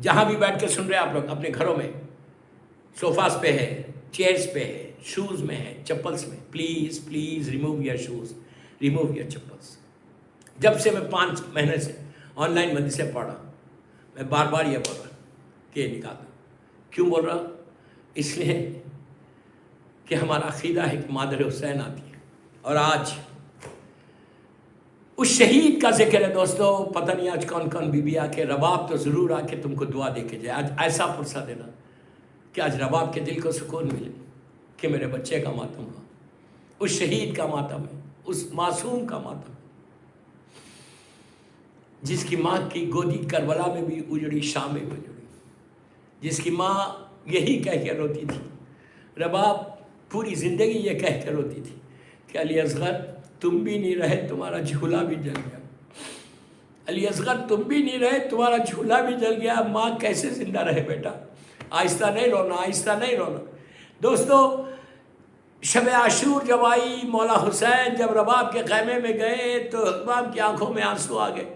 جہاں بھی بیٹھ کے سن رہے ہیں آپ لوگ اپنے گھروں میں، سوفاز پہ ہے، چیئرز پہ ہے، شوز میں ہے، چپلز میں، please please remove your shoes, remove your chappals. جب سے میں 5 مہینے سے آن لائن مدرسے پڑھ رہا ہوں، میں بار بار یہ بول رہا ہوں کہ یہ نکال دو۔ کیوں بول رہا ہوں؟ اس لیے کہ ہمارا عقیدہ ہے کہ مادر حسین آتی ہے، اور آج اس شہید کا ذکر ہے دوستو۔ پتہ نہیں آج کون کون بی بی آ کے، رباب تو ضرور آ کے تم کو دعا دے کے جائے۔ آج ایسا فرصت دینا کہ آج رباب کے دل کو سکون ملے کہ میرے بچے کا ماتم ہوا، اس شہید کا ماتم ہے، اس معصوم کا ماتم ہے، جس کی ماں کی گودی کربلا میں بھی اجڑی، شام میں بھی اجڑی، جس کی ماں یہی کہہ کے روتی تھی۔ رباب پوری زندگی یہ کہہ کے روتی تھی کہ علی اصغر تم بھی نہیں رہے، تمہارا جھولا بھی جل گیا۔ علی اصغر تم بھی نہیں رہے، تمہارا جھولا بھی جل گیا۔ ماں کیسے زندہ رہے بیٹا؟ آہستہ نہیں رونا، آہستہ نہیں رونا۔ دوستو، شب عاشور جب آئی، مولا حسین جب رباب کے خیمے میں گئے تو رباب کی آنکھوں میں آنسو آ گئے۔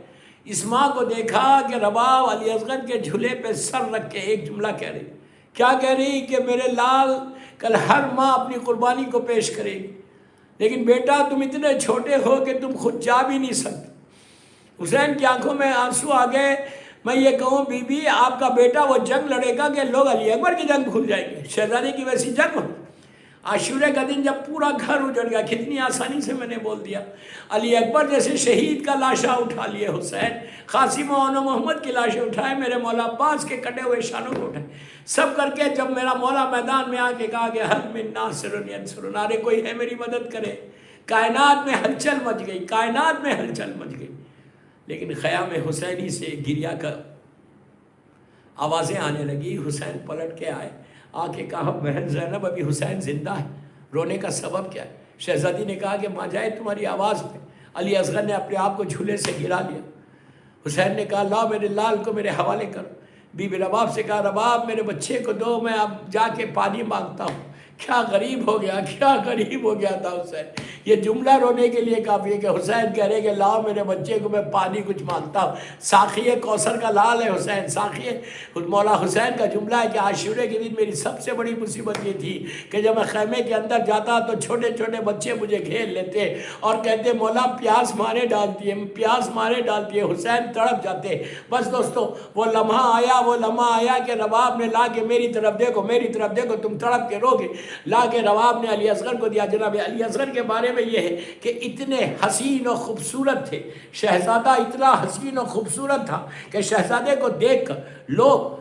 اس ماں کو دیکھا کہ رباب علی اصغر کے جھولے پہ سر رکھ کے ایک جملہ کہہ رہی۔ کیا کہہ رہی؟ کہ میرے لال کل ہر ماں اپنی قربانی کو پیش کرے گی، لیکن بیٹا تم اتنے چھوٹے ہو کہ تم خود جا بھی نہیں سکتے۔ حسین کی آنکھوں میں آنسو آ گئے۔ میں یہ کہوں بی بی، آپ کا بیٹا وہ جنگ لڑے گا کہ لوگ علی اکبر کی جنگ بھول جائیں گے؟ شہزادی کی ویسی جنگ ہو۔ عاشورے کا دن جب پورا گھر اجڑ گیا، کتنی آسانی سے میں نے بول دیا، علی اکبر جیسے شہید کا لاشا اٹھا لیے حسین، قاسم و محمد کی لاشیں اٹھائے، میرے مولا عباس کے کٹے ہوئے شانوں کو اٹھائے، سب کر کے جب میرا مولا میدان میں آ کے کہا کہ حل من ناصر ینصرن، ارے کوئی ہے میری مدد کرے، کائنات میں ہلچل مچ گئی، کائنات میں ہلچل مچ گئی۔ لیکن خیام حسینی سے گریا کا آوازیں آنے لگی۔ حسین پلٹ کے آئے، آ کے کہا بہن زینب ابھی حسین زندہ ہے، رونے کا سبب کیا ہے؟ شہزادی نے کہا کہ ماں جائے تمہاری آواز پہ علی اصغر نے اپنے آپ کو جھولے سے گرا لیا۔ حسین نے کہا لاؤ میرے لال کو میرے حوالے کرو۔ بی بی رباب سے کہا رباب میرے بچے کو دو، میں اب جا کے پانی مانگتا ہوں۔ کیا غریب ہو گیا، کیا غریب ہو گیا تھا حسین۔ یہ جملہ رونے کے لیے کافی ہے کہ حسین کہہ رہے کہ لاؤ میرے بچے کو میں پانی کچھ مانگتا ہوں۔ ساقی کوثر کا لال ہے حسین، ساقی مولا حسین کا جملہ ہے کہ عاشورے کے دن میری سب سے بڑی مصیبت یہ تھی کہ جب میں خیمے کے اندر جاتا تو چھوٹے چھوٹے بچے مجھے گھیر لیتے اور کہتے مولا پیاس مارے ڈالتی ہے، پیاس مارے ڈالتی ہے۔ حسین تڑپ جاتے۔ بس دوستو وہ لمحہ آیا کہ رباب نے لا کے میری طرف دیکھو، میری طرف دیکھو، تم تڑپ کے رو گے، لا کے رباب نے علی اصغر کو دیا۔ جناب علی اصغر کے بارے میں یہ ہے کہ اتنے حسین و خوبصورت تھے، شہزادہ اتنا حسین و خوبصورت تھا کہ شہزادے کو دیکھ کر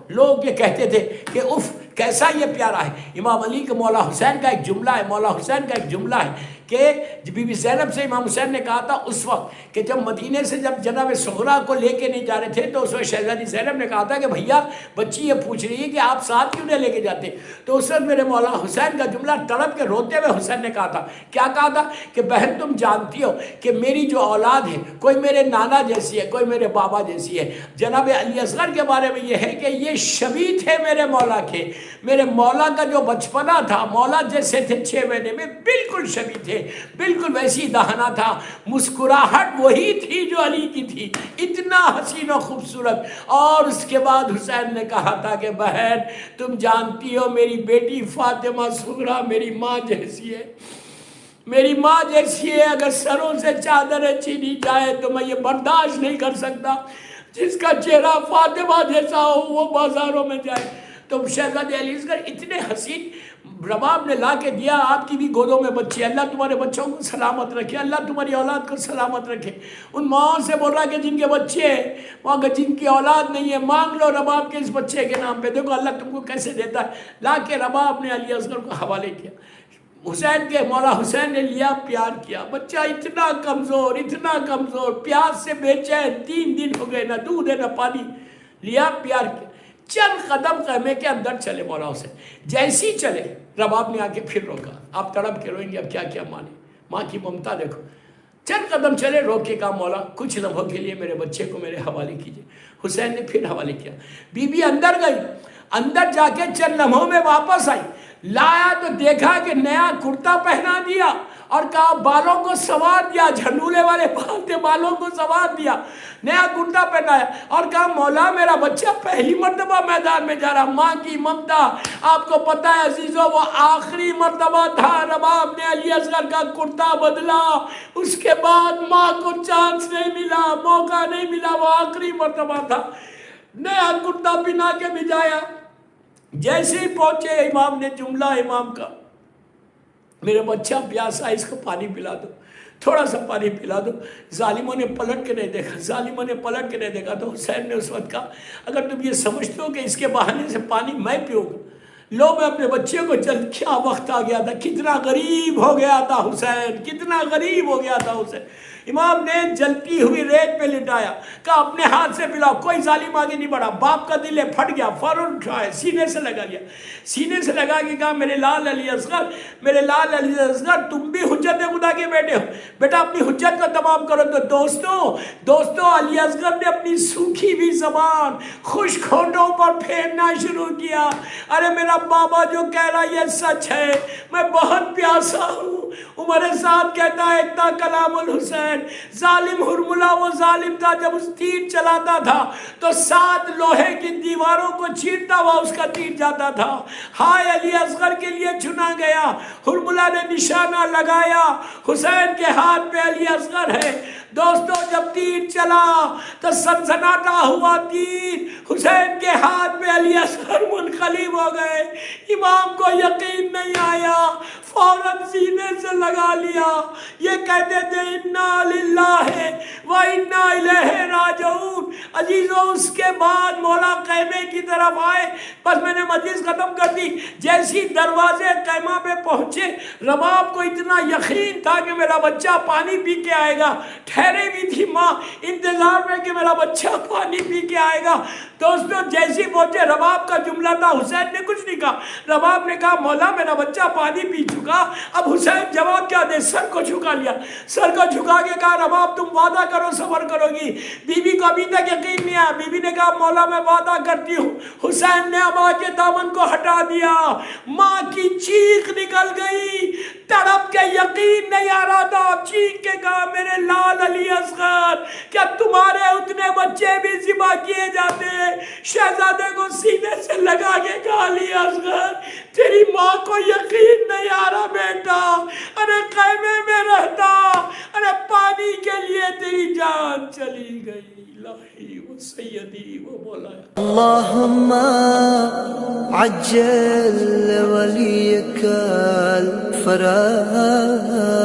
لوگ یہ کہتے تھے کہ اف کیسا یہ پیارا ہے۔ امام علی کا مولا حسین کا ایک جملہ ہے، مولا حسین کا ایک جملہ ہے کہ بی بی زینب سے امام حسین نے کہا تھا اس وقت کہ جب مدینے سے جب جناب صغرا کو لے کے نہیں جا رہے تھے تو اس وقت شہزادی زینب نے کہا تھا کہ بھیا بچی یہ پوچھ رہی ہے کہ آپ ساتھ کیوں نہیں لے کے جاتے؟ تو اس وقت میرے مولا حسین کا جملہ تڑپ کے روتے ہوئے حسین نے کہا تھا، کیا کہا تھا کہ بہن تم جانتی ہو کہ میری جو اولاد ہے کوئی میرے نانا جیسی ہے، کوئی میرے بابا جیسی ہے۔ جناب علی اصغر کے بارے میں یہ ہے کہ یہ شبیہ تھے میرے مولا کے، میرے مولا کا جو بچپنا تھا مولا جیسے تھے 6 مہینے میں بالکل شبیہ تھے، بالکل ویسی دہنا تھا، مسکراہٹ وہی تھی جو علی کی تھی، اتنا حسین و خوبصورت۔ اور اس کے بعد حسین نے کہا تھا کہ بہن تم جانتی ہو میری بیٹی فاطمہ صغرا میری ماں جیسی ہے، میری ماں جیسی ہے، اگر سروں سے چادریں چھینی جائے تو میں یہ برداشت نہیں کر سکتا، جس کا چہرہ فاطمہ جیسا ہو وہ بازاروں میں جائے۔ تو شہزادے علی اصغر اتنے حسین، رباب نے لا کے دیا، آپ کی بھی گودوں میں بچے، اللہ تمہارے بچوں کو سلامت رکھے، اللہ تمہاری اولاد کو سلامت رکھے۔ ان ماؤں سے بول رہا کہ جن کے بچے ہیں، وہاں جن کی اولاد نہیں ہے، مانگ لو رباب کے اس بچے کے نام پہ، دیکھو اللہ تم کو کیسے دیتا ہے۔ لا کے رباب نے علی اصغر کو حوالے کیا، حسین کے مولا حسین نے لیا، پیار کیا۔ بچہ اتنا کمزور، پیاس سے بے چین، 3 دن ہو گئے، نہ دودھ ہے نہ پانی، لیا پیار کیا۔ چند قدم خیمے کے اندر چلے مولا حسین، جیسی چلے رباب نے آ کے پھر روکا۔ آپ تڑپ کے روئیں گے اب کیا کیا مانے، ماں کی ممتا دیکھو۔ چند قدم چلے، روک کے کہا مولا کچھ لمحوں کے لیے میرے بچے کو میرے حوالے کیجئے۔ حسین نے پھر حوالے کیا۔ بی بی اندر گئی، اندر جا کے چند لمحوں میں واپس آئی، لایا تو دیکھا کہ نیا کرتا پہنا دیا اور کہا بالوں کو سنوار دیا، جھنڈولے والے بال تھے، بالوں کو سنوار دیا، نیا کرتا پہنایا اور کہا مولا میرا بچہ پہلی مرتبہ میدان میں جا رہا۔ ماں کی ممتا آپ کو پتہ ہے عزیزو، وہ آخری مرتبہ تھا۔ رباب نے علی اصغر کا کرتا بدلا، اس کے بعد ماں کو چانس نہیں ملا، موقع نہیں ملا، وہ آخری مرتبہ تھا۔ نیا کرتا پہنا کے بھیجایا۔ جیسے ہی پہنچے امام نے جملہ امام کا، میرے بچہ پیاسا، اس کو پانی پلا دو، تھوڑا سا پانی پلا دو۔ ظالموں نے پلٹ کے نہیں دیکھا، ظالموں نے پلٹ کے نہیں دیکھا۔ تو حسین نے اس وقت کہا اگر تم یہ سمجھتے ہو کہ اس کے بہانے سے پانی میں پیوں گا، لو میں اپنے بچے کو چل۔ کیا وقت آ گیا تھا، کتنا غریب ہو گیا تھا حسین، کتنا غریب ہو گیا تھا حسین۔ امام نے جلتی ہوئی ریت پہ لٹایا، کہا اپنے ہاتھ سے پلاؤ۔ کوئی ظالم آگے نہیں بڑھا، باپ کا دل ہے پھٹ گیا، فوراً اٹھایا، سینے سے لگا لیا، سینے سے لگا کے کہا میرے لال علی اصغر، میرے لال علی اصغر، تم بھی حجت خدا کے بیٹے ہو، بیٹا اپنی حجت کو تمام کرو۔ تو دوستو علی اصغر نے اپنی سوکھی بھی زبان خشک ہونٹوں پر پھیرنا شروع کیا۔ ارے میرا بابا جو کہہ رہا یہ سچ ہے، میں بہت پیاسا ہوں۔ عمر سعد کہتا ہے اتنا کلام الحسین، ظالم ہرملہ وہ ظالم تھا، جب اس تیر چلاتا تھا تو 7 لوہے کی دیواروں کو چیرتا ہوا اس کا تیر جاتا تھا۔ ہائے علی اصغر کے لیے چنا گیا، ہرملہ نے نشانہ لگایا، حسین کے ہاتھ پہ علی اصغر ہے۔ دوستو جب تیر چلا تو سنسناتا ہوا تیر حسین کے ہاتھ پہ علی اصغر منقلب ہو گئے۔ امام کو یقین نہیں آیا، فوراً سینے سے لگا لیا۔ یہ کہتے تھے انا للہ و انا الیہ راجعون۔ عزیزو اس کے بعد مولا خیمے کی طرف آئے، بس میں نے مجلس ختم کر دی۔ جیسی دروازے خیمہ پہ پہنچے، رباب کو اتنا یقین تھا کہ میرا بچہ پانی پی کے آئے گا، ٹھہرے بھی تھی ماں انتظار میں کہ میرا بچہ پانی پی کے آئے گا۔ دوستو جیسی پہنچے، رباب کا جملہ تھا، حسین نے کچھ نہیں کہا۔ رباب نے کہا مولا میرا بچہ پانی پی چکا۔ اب حسین جواب کیا دے، سر کو جھکا لیا، سر کو جھکا کے کہا رباب تم وعدہ کرو صبر کرو گی۔ بی بی کو ابھی تک یقین نہیں آیا، بی بی نے کہا مولا میں وعدہ کرتی ہوں۔ حسین نے ابا کے دامن کو ہٹا دیا، ماں کی چیخ نکل گئی، تڑپ کے یقین نہیں آ رہا تھا، چیخ کے کہا میرے لال علی اصغر کیا تمہارے اتنے بچے بھی ذبح کیے جاتے ہیں؟ شہزادے کو سینے سے لگا کے کہا علی اصغر تیری ماں کو یقین نہیں آ رہا بیٹا، ارے خیمے میں رہتا، ارے پانی کے لیے تیری جان چلی گئی۔ الہی و سیدی و مولاي اللهم عجل وليك الفرج